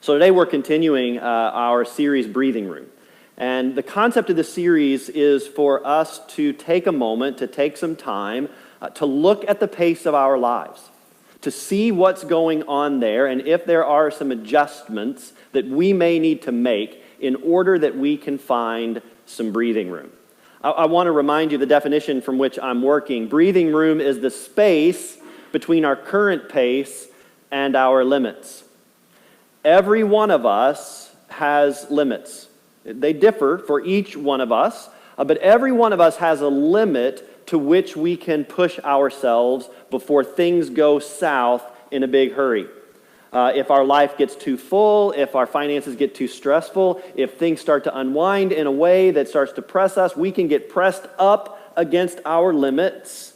So today we're continuing our series, Breathing Room. And the concept of the series is for us to take a moment, to take some time, to look at the pace of our lives, to see what's going on there, and if there are some adjustments that we may need to make in order that we can find some breathing room. I want to remind you the definition from which I'm working. Breathing room is the space between our current pace and our limits. Every one of us has limits. They differ for each one of us, but every one of us has a limit to which we can push ourselves before things go south in a big hurry. If our life gets too full, if our finances get too stressful, if things start to unwind in a way that starts to press us, we can get pressed up against our limits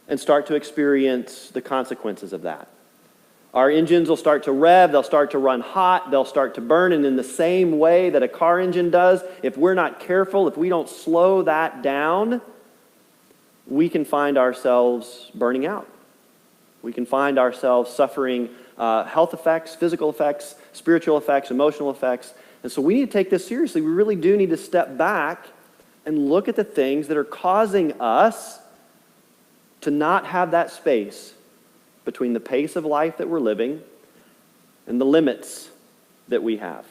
and start to experience the consequences of that. Our engines will start to rev, they'll start to run hot, they'll start to burn, and in the same way that a car engine does, if we're not careful, if we don't slow that down, we can find ourselves burning out. We can find ourselves suffering health effects, physical effects, spiritual effects, emotional effects. And so we need to take this seriously. We really do need to step back and look at the things that are causing us to not have that space between the pace of life that we're living and the limits that we have.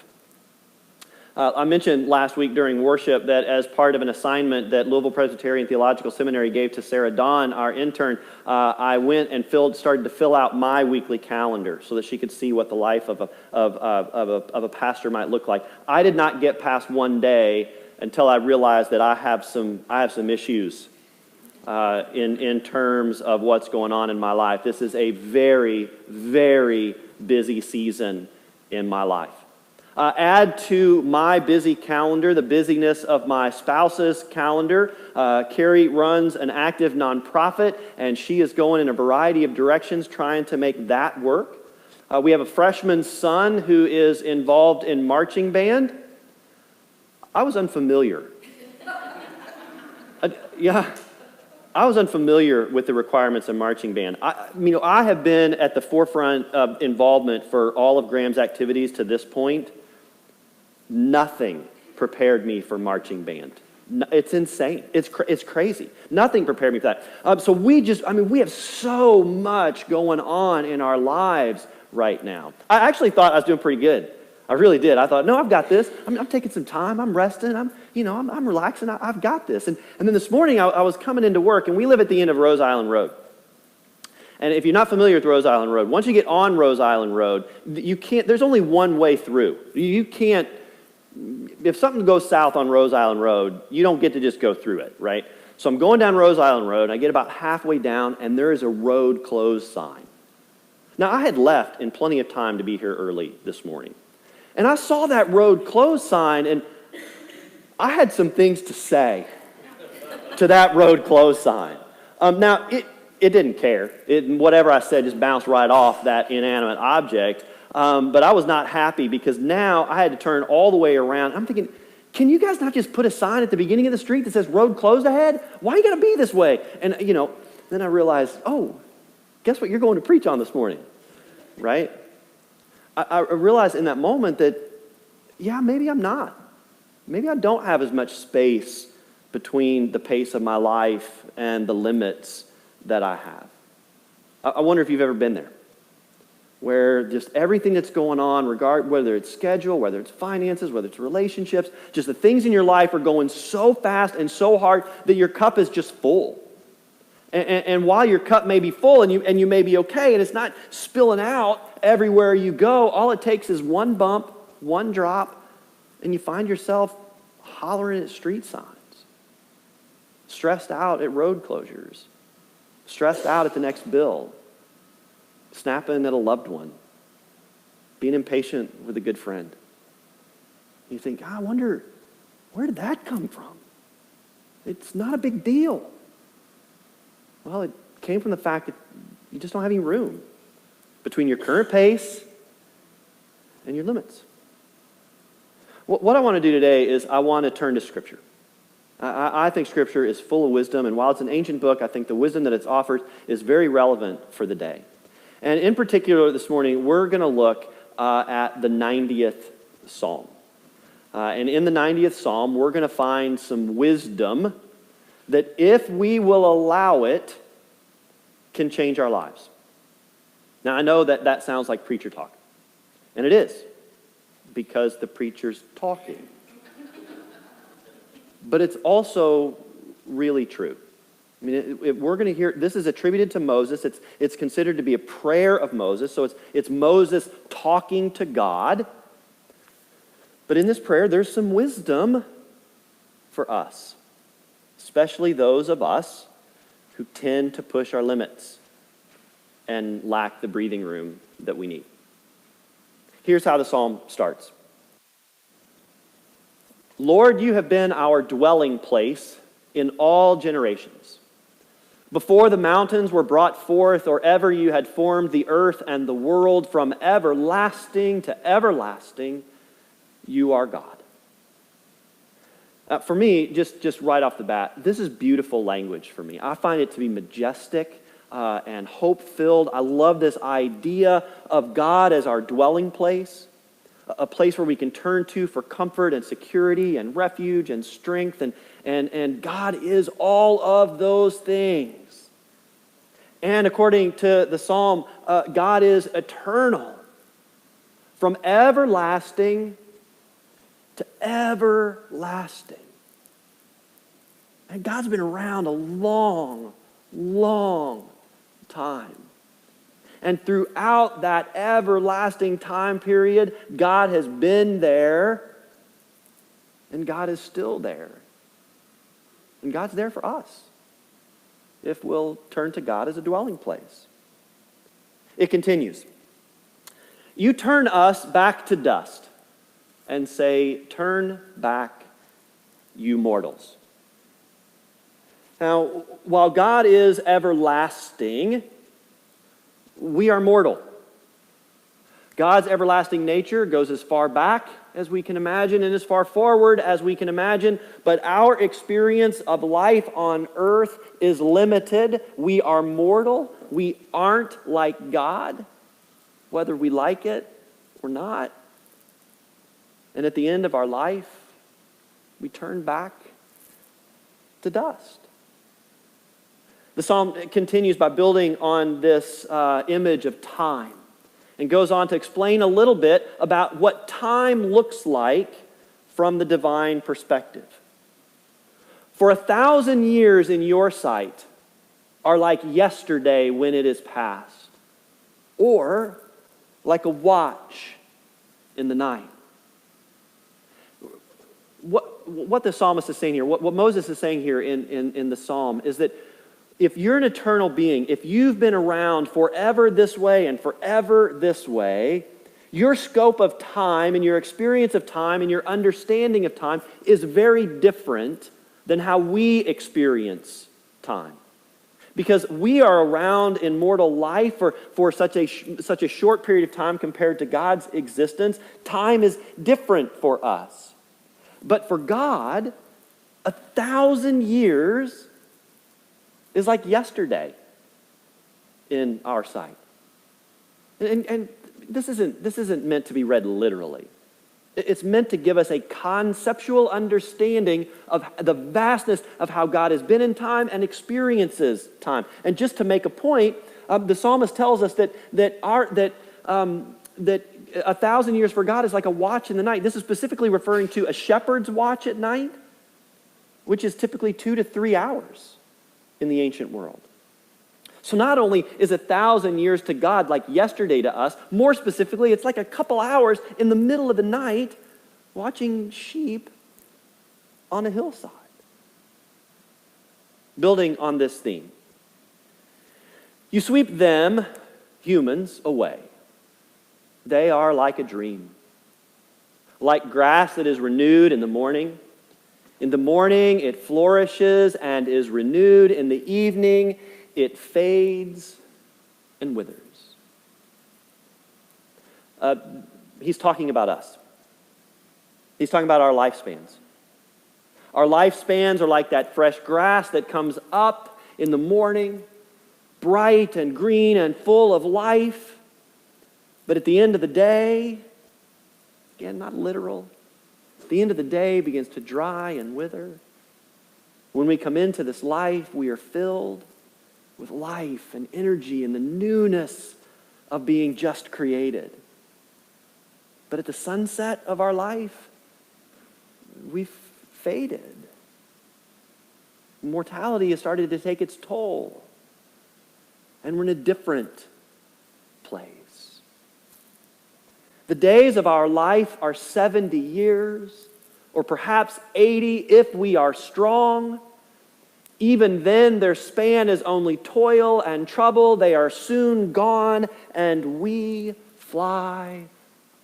I mentioned last week during worship that as part of an assignment that Louisville Presbyterian Theological Seminary gave to Sarah Dawn, our intern, I went and started to fill out my weekly calendar so that she could see what the life of a pastor might look like. I did not get past one day until I realized that I have some issues in terms of what's going on in my life. This is a very, very busy season in my life. Add to my busy calendar the busyness of my spouse's calendar. Carrie runs an active nonprofit, and she is going in a variety of directions trying to make that work. We have a freshman son who is involved in marching band. I was unfamiliar. I was unfamiliar with the requirements of marching band. I have been at the forefront of involvement for all of Graham's activities to this point. Nothing prepared me for marching band. It's insane. It's crazy. Nothing prepared me for that. So we have so much going on in our lives right now. I actually thought I was doing pretty good. I really did. I thought, no, I've got this. I'm taking some time. I'm resting. I'm relaxing. I've got this. And then this morning I was coming into work, and we live at the end of Rose Island Road. And if you're not familiar with Rose Island Road, once you get on Rose Island Road, there's only one way through. You can't, if something goes south on Rose Island Road, you don't get to just go through it, right? So I'm going down Rose Island Road, and I get about halfway down, and there is a road closed sign. Now, I had left in plenty of time to be here early this morning. And I saw that road closed sign, and I had some things to say to that road closed sign. Now, it didn't care. Whatever I said just bounced right off that inanimate object. But I was not happy because now I had to turn all the way around. I'm thinking, can you guys not just put a sign at the beginning of the street that says road closed ahead? Why you got to be this way? And, then I realized, guess what you're going to preach on this morning, right? I realized in that moment that, maybe I'm not. Maybe I don't have as much space between the pace of my life and the limits that I have. I wonder if you've ever been there, where just everything that's going on, whether it's schedule, whether it's finances, whether it's relationships, just the things in your life are going so fast and so hard that your cup is just full. And while your cup may be full and you may be okay, and it's not spilling out everywhere you go, all it takes is one bump, one drop, and you find yourself hollering at street signs, stressed out at road closures, stressed out at the next bill, snapping at a loved one, being impatient with a good friend. You think, I wonder, where did that come from? It's not a big deal. Well, it came from the fact that you just don't have any room between your current pace and your limits. What I want to do today is I want to turn to Scripture. I think Scripture is full of wisdom, and while it's an ancient book, I think the wisdom that it's offered is very relevant for the day. And in particular this morning, we're going to look at the 90th Psalm. And in the 90th Psalm, we're going to find some wisdom that, if we will allow it, can change our lives. Now, I know that that sounds like preacher talk. And it is, because the preacher's talking. But it's also really true. I mean, we're going to hear, this is attributed to Moses. It's considered to be a prayer of Moses. So it's Moses talking to God. But in this prayer, there's some wisdom for us, especially those of us who tend to push our limits and lack the breathing room that we need. Here's how the psalm starts. Lord, you have been our dwelling place in all generations. Before the mountains were brought forth, or ever you had formed the earth and the world, from everlasting to everlasting, you are God. For me, just right off the bat, this is beautiful language for me. I find it to be majestic and hope-filled. I love this idea of God as our dwelling place, a place where we can turn to for comfort and security and refuge and strength. And God is all of those things. And according to the psalm, God is eternal, from everlasting to everlasting. And God's been around a long, long time. And throughout that everlasting time period, God has been there, and God is still there. And God's there for us, if we'll turn to God as a dwelling place. It continues. You turn us back to dust and say, turn back, you mortals. Now, while God is everlasting, we are mortal. God's everlasting nature goes as far back as we can imagine and as far forward as we can imagine, but our experience of life on earth is limited. We are mortal. We aren't like God, whether we like it or not. And at the end of our life, we turn back to dust. The psalm continues by building on this image of time and goes on to explain a little bit about what time looks like from the divine perspective. For 1,000 years in your sight are like yesterday when it is past, or like a watch in the night. What the psalmist is saying here, what Moses is saying here in the psalm, is that if you're an eternal being, if you've been around forever this way and forever this way, your scope of time and your experience of time and your understanding of time is very different than how we experience time. Because we are around in mortal life for such a short period of time compared to God's existence. Time is different for us. But for God, 1,000 years is like yesterday in our sight. And this isn't meant to be read literally. It's meant to give us a conceptual understanding of the vastness of how God has been in time and experiences time. And just to make a point, the psalmist tells us that 1,000 years for God is like a watch in the night. This is specifically referring to a shepherd's watch at night, which is typically 2 to 3 hours in the ancient world. So not only is 1,000 years to God like yesterday to us, more specifically, it's like a couple hours in the middle of the night watching sheep on a hillside. Building on this theme, you sweep them, humans, away. They are like a dream, like grass that is renewed in the morning. In the morning, it flourishes and is renewed. In the evening, it fades and withers. He's talking about us. He's talking about our lifespans. Our lifespans are like that fresh grass that comes up in the morning, bright and green and full of life. But at the end of the day, again, not literal, at the end of the day begins to dry and wither. When we come into this life, we are filled with life and energy and the newness of being just created. But at the sunset of our life, we've faded. Mortality has started to take its toll. And we're in a different place. The days of our life are 70 years, or perhaps 80 if we are strong. Even then, their span is only toil and trouble. They are soon gone, and we fly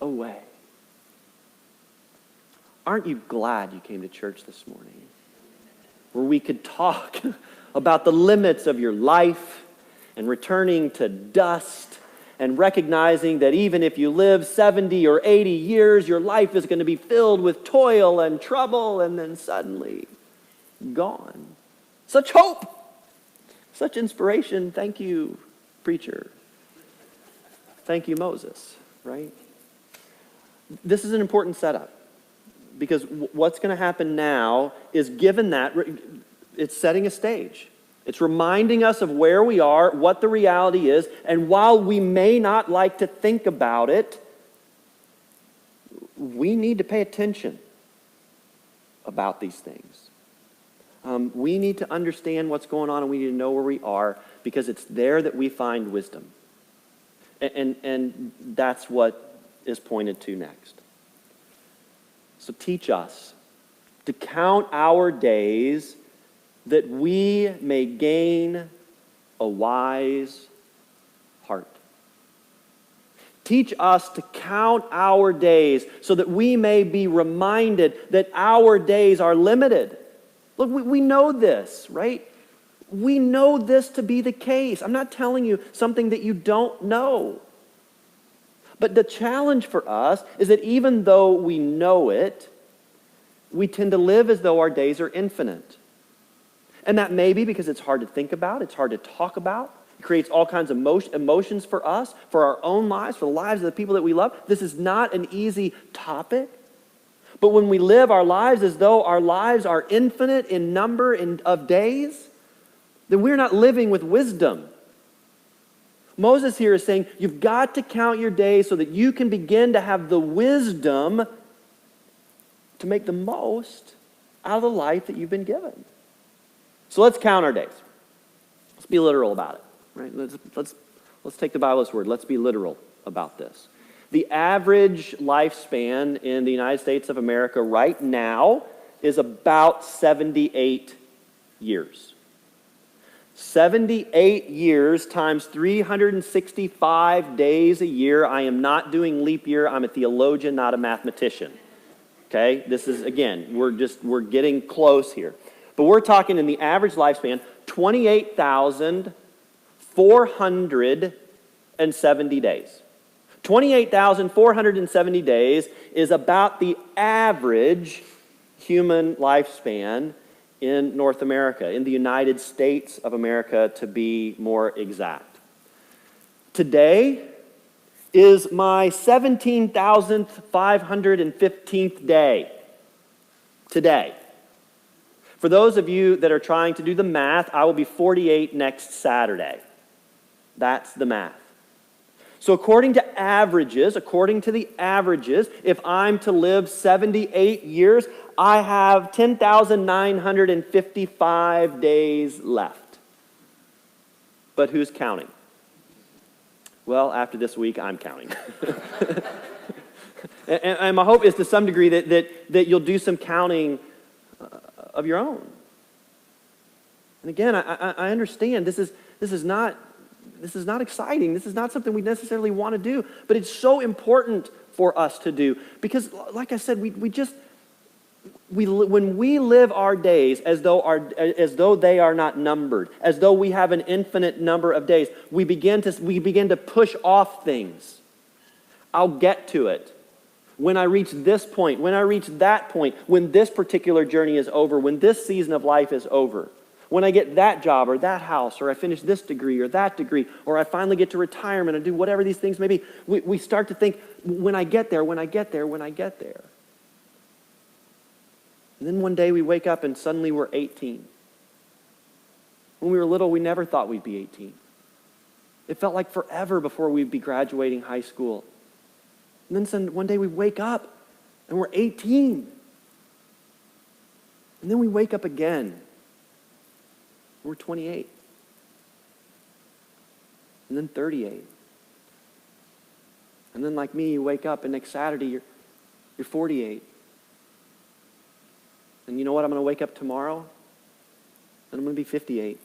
away. Aren't you glad you came to church this morning, where we could talk about the limits of your life and returning to dust and recognizing that even if you live 70 or 80 years, your life is going to be filled with toil and trouble and then suddenly gone. Such hope, such inspiration. Thank you, preacher. Thank you, Moses, right? This is an important setup because what's going to happen now is given that, it's setting a stage. It's reminding us of where we are, what the reality is, and while we may not like to think about it, we need to pay attention about these things. We need to understand what's going on and we need to know where we are because it's there that we find wisdom. And that's what is pointed to next. So teach us to count our days that we may gain a wise heart. Teach us to count our days so that we may be reminded that our days are limited. Look, we know this, right? We know this to be the case. I'm not telling you something that you don't know. But the challenge for us is that even though we know it, we tend to live as though our days are infinite. And that may be because it's hard to think about, it's hard to talk about. It creates all kinds of emotions for us, for our own lives, for the lives of the people that we love. This is not an easy topic. But when we live our lives as though our lives are infinite in number of days, then we're not living with wisdom. Moses here is saying, you've got to count your days so that you can begin to have the wisdom to make the most out of the life that you've been given. So let's count our days. Let's be literal about it. Right? Let's take the Bible as word. Let's be literal about this. The average lifespan in the United States of America right now is about 78 years. 78 years times 365 days a year. I am not doing leap year. I'm a theologian, not a mathematician. Okay? This is, again, we're getting close here. But we're talking in the average lifespan, 28,470 days. 28,470 days is about the average human lifespan in North America, in the United States of America to be more exact. Today is my 17,515th day. Today. For those of you that are trying to do the math, I will be 48 next Saturday. That's the math. So according to the averages, if I'm to live 78 years, I have 10,955 days left. But who's counting? Well, after this week, I'm counting. and my hope is to some degree that you'll do some counting of your own. And again, I understand this is not exciting. This is not something we necessarily want to do, but it's so important for us to do because, like I said, when we live our days as though they are not numbered, as though we have an infinite number of days, we begin to push off things. I'll get to it. When I reach this point, when I reach that point, when this particular journey is over, when this season of life is over. when I get that job or that house, or I finish this degree or that degree, or I finally get to retirement and do whatever these things may be, we start to think, when I get there, when I get there, when I get there. And then one day we wake up and suddenly we're 18. When we were little, we never thought we'd be 18. It felt like forever before we'd be graduating high school. And then one day we wake up and we're 18. And then we wake up again. We're 28. And then 38. And then like me, you wake up and next Saturday you're 48. And you know what? I'm going to wake up tomorrow and I'm going to be 58.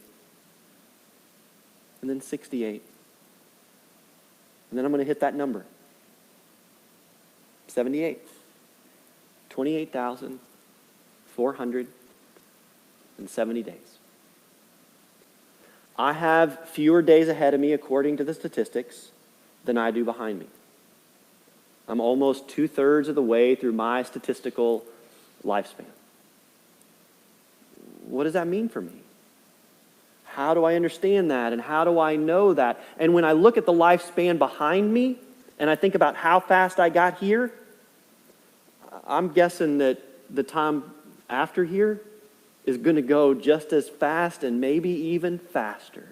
And then 68. And then I'm going to hit that number. 78. 28,470 days. I have fewer days ahead of me, according to the statistics, than I do behind me. I'm almost 2/3 of the way through my statistical lifespan. What does that mean for me? How do I understand that, and how do I know that? And when I look at the lifespan behind me, and I think about how fast I got here, I'm guessing that the time after here is going to go just as fast and maybe even faster.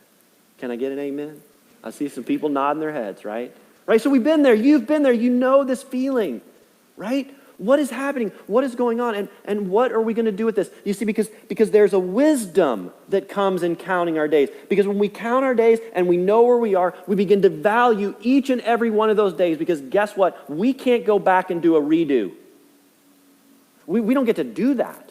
Can I get an amen? I see some people nodding their heads, right? Right, so we've been there. You've been there. You know this feeling, right? What is happening? What is going on? And what are we going to do with this? You see, because there's a wisdom that comes in counting our days. Because when we count our days and we know where we are, we begin to value each and every one of those days. Because guess what? We can't go back and do a redo. We don't get to do that.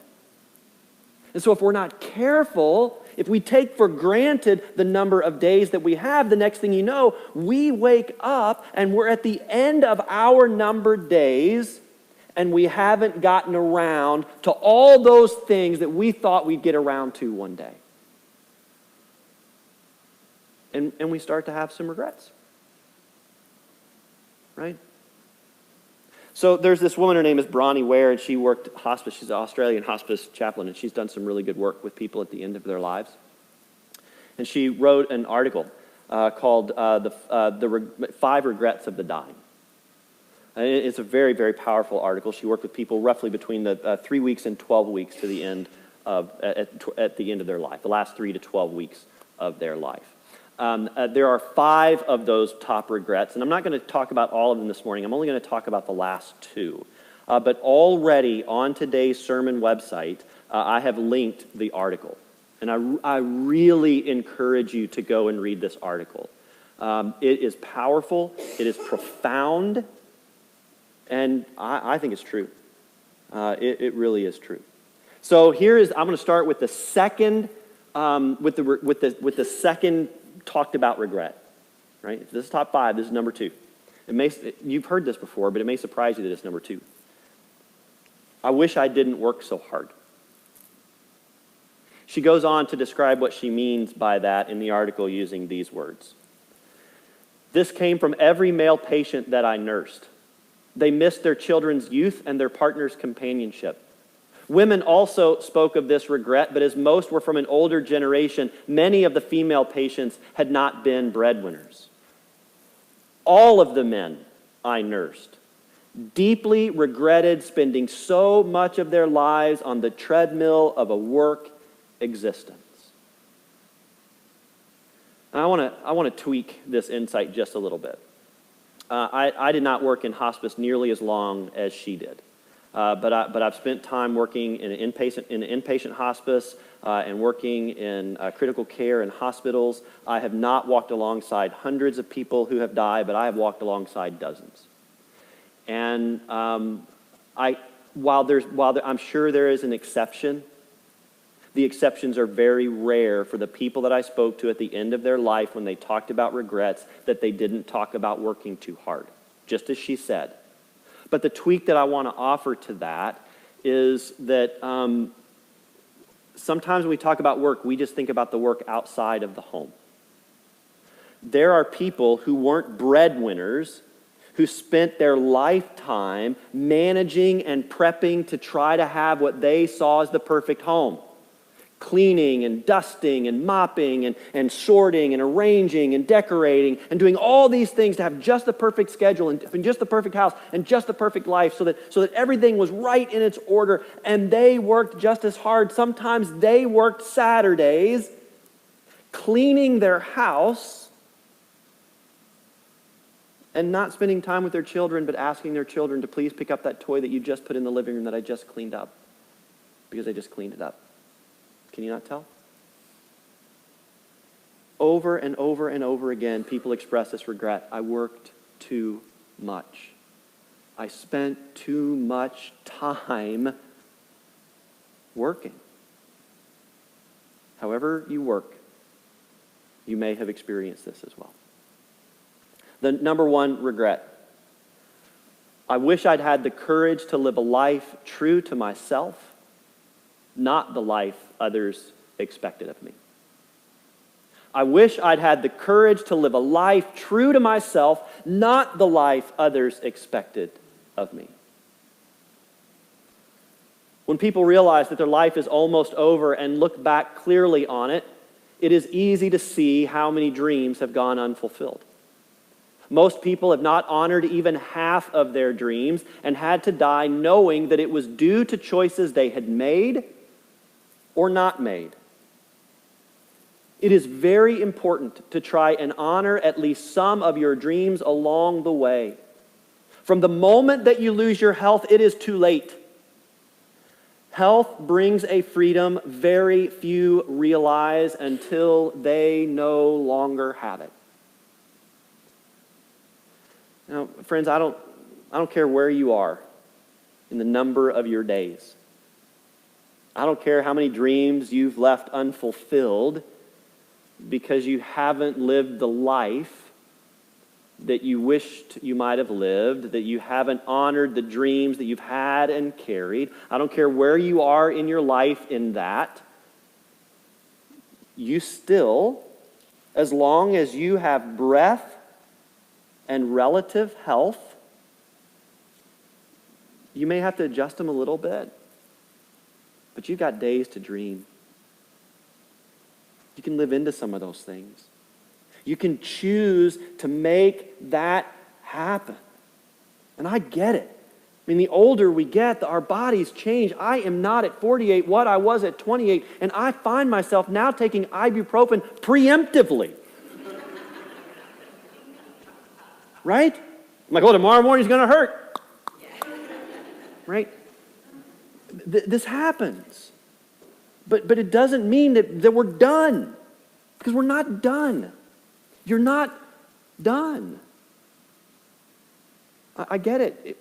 And so if we're not careful, if we take for granted the number of days that we have, the next thing you know, we wake up and we're at the end of our numbered days, and we haven't gotten around to all those things that we thought we'd get around to one day. And we start to have some regrets. Right? So there's this woman, her name is Bronnie Ware, and she worked hospice. She's an Australian hospice chaplain, and she's done some really good work with people at the end of their lives. And she wrote an article called the 5 Regrets of the Dying. And it's a very, very powerful article. She worked with people roughly between the 3 weeks and 12 weeks to the end of at the end of their life, the last 3 to 12 weeks of their life. There are 5 of those top regrets, and I'm not going to talk about all of them this morning. I'm only going to talk about the last 2. But already on today's sermon website, I have linked the article. And I really encourage you to go and read this article. It is powerful, it is profound, and I think it's true. It really is true. So I'm going to start with the second, with the second talked about regret. Right? If this is top 5, this is number 2. You've heard this before, but it may surprise you that it's number 2. I wish I didn't work so hard. She goes on to describe what she means by that in the article using these words. This came from every male patient that I nursed. They missed their children's youth and their partner's companionship. Women also spoke of this regret, but as most were from an older generation, many of the female patients had not been breadwinners. All of the men I nursed deeply regretted spending so much of their lives on the treadmill of a work existence. And I want to tweak this insight just a little bit. I did not work in hospice nearly as long as she did, but I've spent time working in an inpatient hospice and working in critical care in hospitals. I have not walked alongside hundreds of people who have died, but I have walked alongside dozens. And while I'm sure there is an exception. The exceptions are very rare for the people that I spoke to at the end of their life when they talked about regrets, that they didn't talk about working too hard, just as she said. But the tweak that I want to offer to that is that sometimes when we talk about work, we just think about the work outside of the home. There are people who weren't breadwinners who spent their lifetime managing and prepping to try to have what they saw as the perfect home. cleaning and dusting and mopping and sorting and arranging and decorating and doing all these things to have just the perfect schedule and just the perfect house and just the perfect life so that everything was right in its order. And they worked just as hard. Sometimes they worked Saturdays cleaning their house and not spending time with their children, but asking their children to please pick up that toy that you just put in the living room that I just cleaned up, because they just cleaned it up. Can you not tell? Over and over and over again, people express this regret. I worked too much. I spent too much time working. However you work, you may have experienced this as well. The number one regret. I wish I'd had the courage to live a life true to myself, not the life others expected of me. I wish I'd had the courage to live a life true to myself, not the life others expected of me. When people realize that their life is almost over and look back clearly on it, it is easy to see how many dreams have gone unfulfilled. Most people have not honored even half of their dreams and had to die knowing that it was due to choices they had made or not made. It is very important to try and honor at least some of your dreams along the way. From the moment that you lose your health, it is too late. Health brings a freedom very few realize until they no longer have it. Now, friends, I don't care where you are in the number of your days. I don't care how many dreams you've left unfulfilled because you haven't lived the life that you wished you might have lived, that you haven't honored the dreams that you've had and carried. I don't care where you are in your life in that. You still, as long as you have breath and relative health, you may have to adjust them a little bit. But you've got days to dream. You can live into some of those things. You can choose to make that happen. And I get it. I mean, the older we get, our bodies change. I am not at 48 what I was at 28, and I find myself now taking ibuprofen preemptively. Right? I'm like, oh, tomorrow morning's going to hurt. Right? This happens. But it doesn't mean that we're done. Because we're not done. You're not done. I get it.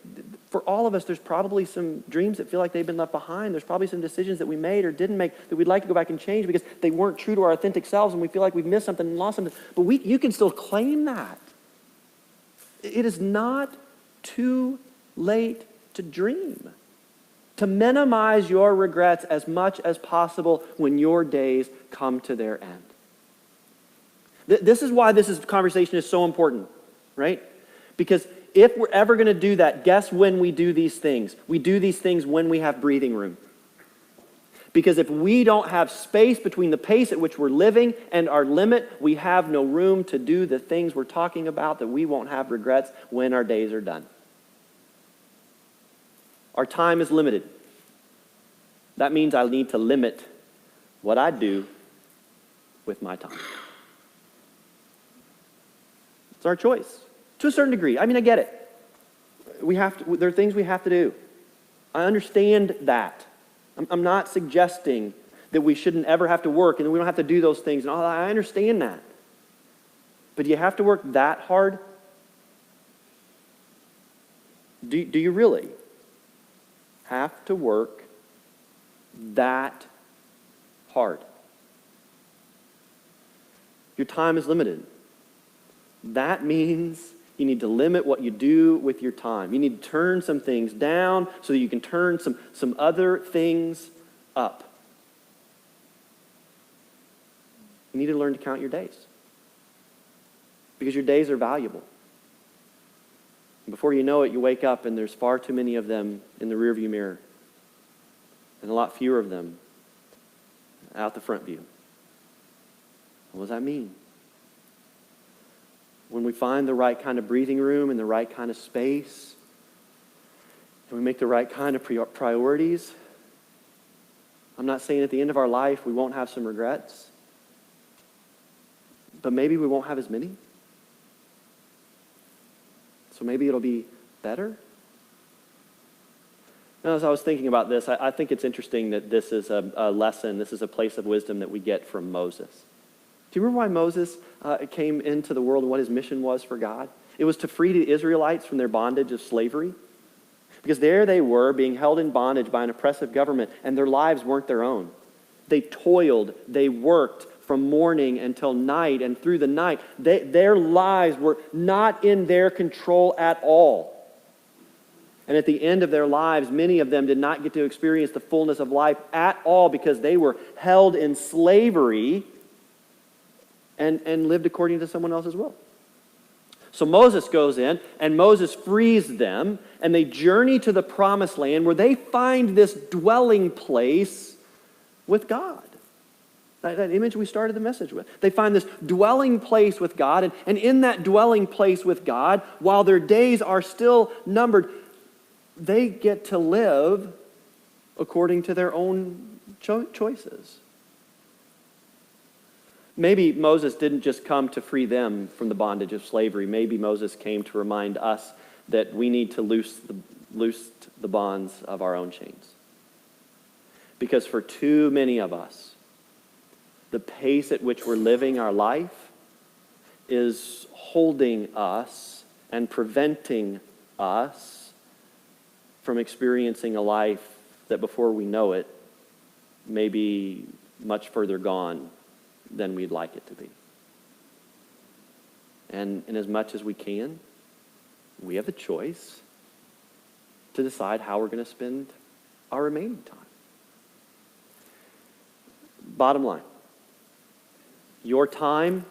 For all of us, there's probably some dreams that feel like they've been left behind. There's probably some decisions that we made or didn't make that we'd like to go back and change because they weren't true to our authentic selves and we feel like we've missed something and lost something. But you can still claim that. It is not too late to dream. To minimize your regrets as much as possible when your days come to their end. This is why this conversation is so important, right? Because if we're ever going to do that, guess when we do these things? We do these things when we have breathing room. Because if we don't have space between the pace at which we're living and our limit, we have no room to do the things we're talking about that we won't have regrets when our days are done. Our time is limited. That means I need to limit what I do with my time. It's our choice, to a certain degree. I mean, I get it. There are things we have to do. I understand that. I'm not suggesting that we shouldn't ever have to work and that we don't have to do those things. And all. I understand that. But do you have to work that hard? Do you really have to work that hard? Your time is limited. That means you need to limit what you do with your time. You need to turn some things down so that you can turn some other things up. You need to learn to count your days. Because your days are valuable. And before you know it, you wake up and there's far too many of them in the rearview mirror. And a lot fewer of them out the front view. What does that mean? When we find the right kind of breathing room and the right kind of space, and we make the right kind of priorities, I'm not saying at the end of our life we won't have some regrets, but maybe we won't have as many. So maybe it'll be better. Now, as I was thinking about this, I think it's interesting that this is a lesson, this is a place of wisdom that we get from Moses. Do you remember why Moses came into the world and what his mission was for God? It was to free the Israelites from their bondage of slavery. Because there they were, being held in bondage by an oppressive government, and their lives weren't their own. They toiled, they worked from morning until night, and through the night, their lives were not in their control at all. And at the end of their lives, many of them did not get to experience the fullness of life at all because they were held in slavery and lived according to someone else's will. So Moses goes in, and Moses frees them, and they journey to the promised land where they find this dwelling place with God. That image we started the message with. They find this dwelling place with God, and in that dwelling place with God, while their days are still numbered, they get to live according to their own choices. Maybe Moses didn't just come to free them from the bondage of slavery. Maybe Moses came to remind us that we need to loose the bonds of our own chains. Because for too many of us, the pace at which we're living our life is holding us and preventing us from experiencing a life that before we know it may be much further gone than we'd like it to be. And in as much as we can, we have the choice to decide how we're going to spend our remaining time. Bottom line, your time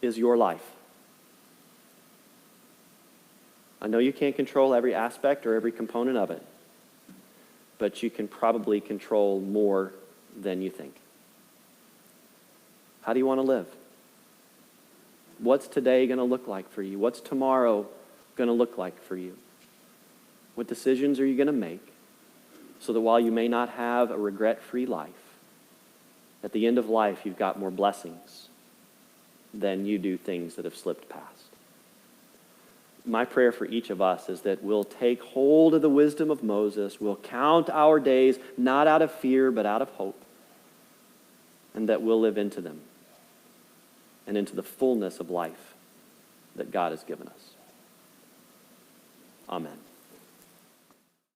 is your life. I know you can't control every aspect or every component of it, but you can probably control more than you think. How do you want to live? What's today going to look like for you? What's tomorrow going to look like for you? What decisions are you going to make so that while you may not have a regret-free life, at the end of life you've got more blessings than you do things that have slipped past? My prayer for each of us is that we'll take hold of the wisdom of Moses, we'll count our days not out of fear but out of hope, and that we'll live into them and into the fullness of life that God has given us. Amen.